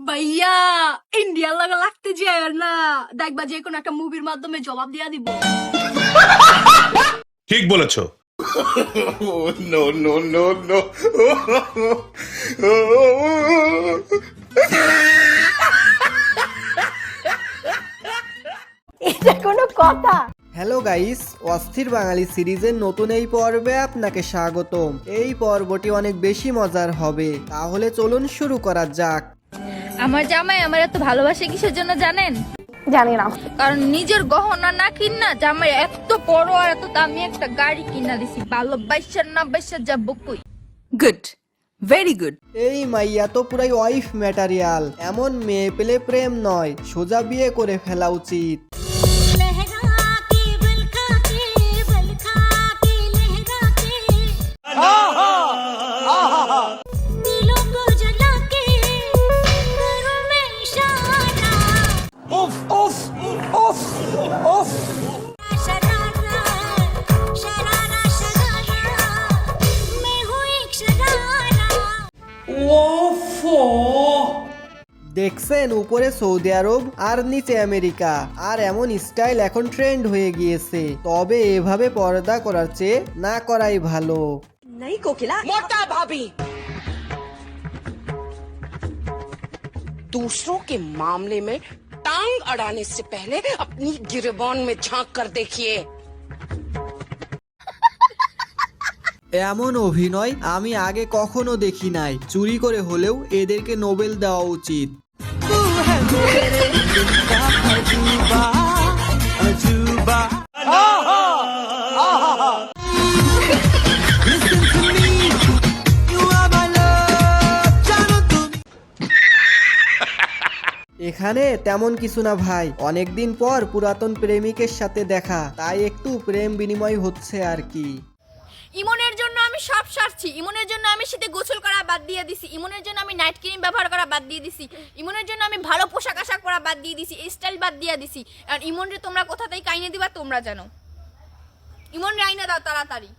ভাইয়া ইন্ডিয়ার লাগে লাগতে যায় না, দেখবা যে কোনো একটা মুভির মাধ্যমে জবাব দিয়া দিব। ঠিক বলেছো। No, no, no, no. এটা কোনো কথা? হ্যালো গাইস, অস্থির বাঙালি সিরিজের নতুন এই পর্বে আপনাকে স্বাগতম। এই পর্বটি অনেক বেশি মজার হবে, তাহলে চলুন শুরু করা যাক। আমার জামাই আমার এত ভালোবাসে কিসের জন্য জানেন? জানি না। কারণ নিজের গহনা না কিনা জামাই এত বড় আর এত দামি একটা গাড়ি কিনা দিছি। ভালোবাসার না বাসা যাবো কই। Good, very good. এই মাইয়া তো পুরাই ওয়াইফ ম্যাটারিয়াল। এমন মেয়ে পেলে প্রেম নয়, সোজা বিয়ে করে ফেলা উচিত। দেখছেন, উপরে সৌদি আরব আর নিচে আমেরিকা, আর এমন স্টাইল এখন ট্রেন্ড হয়ে গিয়েছে। তবে এভাবে পর্দা করার চেয়ে না করাই ভালো। नहीं कोकिला, मोटा भाभी दूसरों के मामले में टांग अड़ाने से पहले अपनी गिरबान में झांक कर देखिए। এমন অভিনয় আমি আগে কখনো দেখি নাই। চুরি করে হলেও এদেরকে নোবেল দেওয়া উচিত। এখানে তেমন কিছু না ভাই, অনেকদিন পর পুরাতন প্রেমিকের সাথে দেখা, তাই একটু প্রেম বিনিময় হচ্ছে আর কি। ইমনের জন্য আমি সব সারছি। ইমনের জন্য আমি শীতে গোসল করা বাদ দিয়ে দিছি। ইমনের জন্য আমি নাইট ক্রিম ব্যবহার করা বাদ দিয়ে দিছি। ইমনের জন্য আমি ভালো পোশাক আশাক পরা বাদ দিয়ে দিছি, স্টাইল বাদ দিয়ে দিছি। আর ইমনরে তোমরা কোথাতেই কাইনে দিবা তোমরা জানো। ইমন রাইনা দাও তাড়াতাড়ি।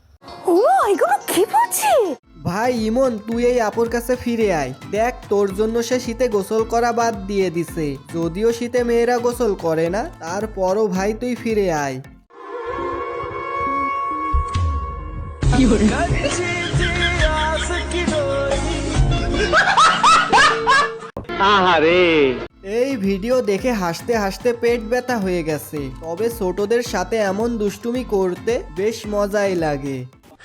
ও এগুলো কি বলছে? ভাই ইমন, তুই এই আপুর কাছে ফিরে আয়। দেখ, তোর জন্য সে শীতে গোসল করা বাদ দিয়ে দিছে। যদিও শীতে মেয়েরা গোসল করে না, তারপরও ভাই তুই ফিরে আয়। এই ভিডিও দেখে হাসতে হাসতে পেট ব্যথা হয়ে গেছে। তবে ছোটদের সাথে এমন দুষ্টুমি করতে বেশ মজাই লাগে।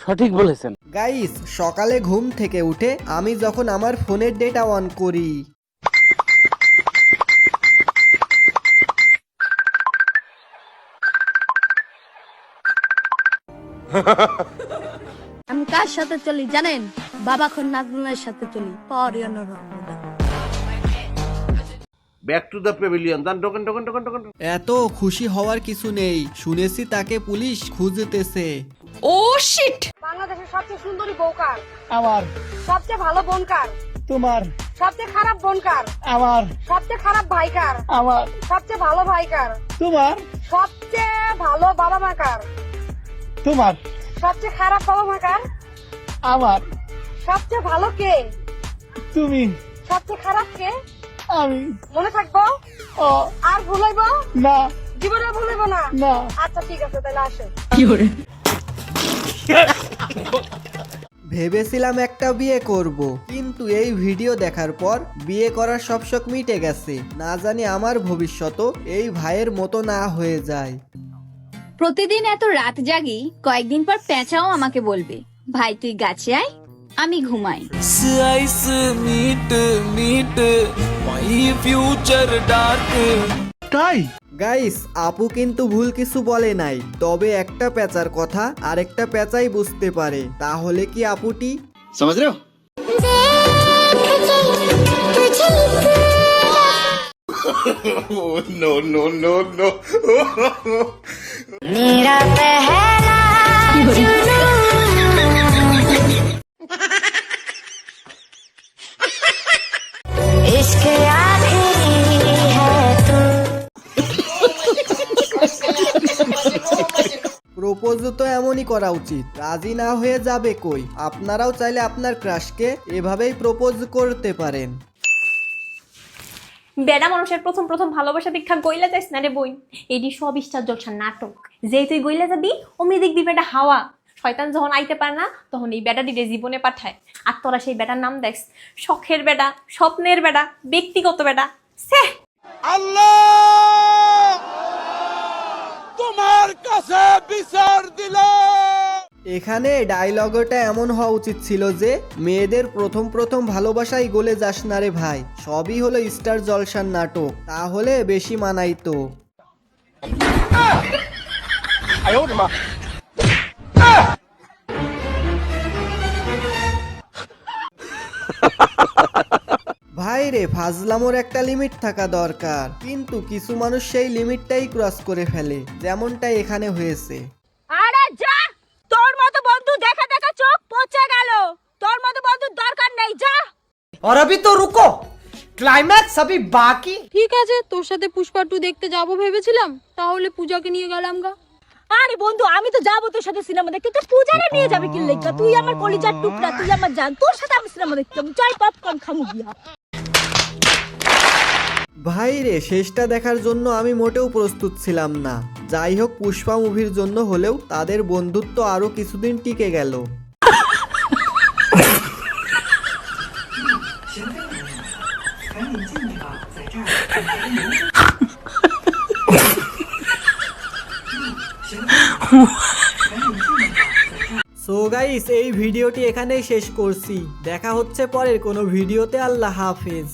সঠিক বলেছেন গাইস, সকালে ঘুম থেকে উঠে আমি যখন আমার ফোনের ডেটা অন করি, আমি কার সাথে চলি জানেন? বাবা খন নাজমুলের সাথে চলি। Back to the pavilion. দান টোকেন টোকেন টোকেন টোকেন। এত খুশি হওয়ার কিছু নেই। শুনেছি তাকে পুলিশ খুঁজতেছে। ও শিট। বাংলাদেশের সবচেয়ে সুন্দরী বউ কার? আমার। সবচেয়ে ভালো বোন কার? তোমার। সবচেয়ে খারাপ বোন কার? আমার। সবচেয়ে খারাপ ভাই কার? আমার। সবচেয়ে ভালো ভাই কার? তোমার। সবচেয়ে ভালো বাবা মা কার? তোমার। সবচেয়ে খারাপ বাবা মা কার? আমার। সবচেয়ে ভালো কে? তুমি। সবচেয়ে খারাপ কে? আমি। মনে থাকবো? ও আর ভুলাইব না। জীবনে ভুলাইব না? না। আচ্ছা ঠিক আছে, তাহলে আসে। ভেবেছিলাম একটা বিয়ে করব, কিন্তু এই ভিডিও দেখার পর বিয়ে করার সব শখ মিটে গেছে। না জানি আমার ভবিষ্যৎও এই ভাইয়ের মতো না হয়ে যায়। প্রতিদিন এত রাত জাগি, কয়েকদিন পর পেঁচাও আমাকে বলবে, ভাই তুই গাছে আয়, আমি ঘুমাই। তাই গাইস, আপু কিন্তু ভুল কিছু বলে নাই। তবে একটা পেঁচার কথা আরেকটা পেঁচাই বুঝতে পারে। তাহলে কি আপুটি समझ रहे हो? No, no, no, no. मेरा पहला इसके आखिरी है तू। প্রপোজ তো এমনই করা উচিত, রাজি না হয়ে যাবে কই। আপনারাও চাইলে আপনার ক্রাশকে এভাবেই প্রপোজ করতে পারেন। বেড়া মানুষের প্রথম প্রথম ভালোবাসা দীক্ষা গইলা যাইস না রে বই, এটি সব স্টার জলসার নাটক। যেই তুই গইলা যাবি অমনি দেখবি বেটা হাওয়া, শয়তান যখন আইতে পারে না তখন এই বেটা দিলে জীবনে পাঠায়। আর তোরা সেই বেটার নাম দেখস শখের বেটা, স্বপ্নের বেটা, ব্যক্তিগত বেটা। সে এখানে ডায়লগটা এমন হওয়া উচিত ছিল যে মেয়েদের প্রথম প্রথম ভালোবাসাই গলে যাস না রে ভাই, সবই হলো স্টার জলসার নাটক, তাহলে বেশি মানাইতো। ভাই রে, ফাজলামোর একটা লিমিট থাকা দরকার, কিন্তু কিছু মানুষ সেই লিমিটটাই ক্রস করে ফেলে, যেমনটা এখানে হয়েছে। আরে যা, তোর মতো বন্ধু দেখা দেখা চোখ পচে গেল, তোর মতো বন্ধু দরকার নেই, যা। और अभी तो रुको, क्लाइमैक्स अभी बाकी। ঠিক আছে, তোর সাথে পুষ্পা 2 দেখতে যাবো ভেবেছিলাম, তাহলে পূজাকে নিয়ে গেলাম গা। আরে বন্ধু, আমি তো যাবো তোর সাথে সিনেমা দেখতে, তুই পূজারে নিয়ে যাবি কি লাগা? তুই আমার কলিজার টুকরা, তুই আমার জান, তোর সাথে আমি সিনেমা দেখতে চাই, পপকর্ন খামু গিয়া। ভাই রে, শেষটা দেখার জন্য আমি মোটেও প্রস্তুত ছিলাম না। যাই হোক, পুষ্পা মুভির জন্য হলেও তাদের বন্ধুত্ব আরো কিছুদিন টিকে গেল। সো গাইস, এই ভিডিওটি এখানেই শেষ করছি। দেখা হচ্ছে পরের কোনো ভিডিওতে। আল্লাহ হাফেজ।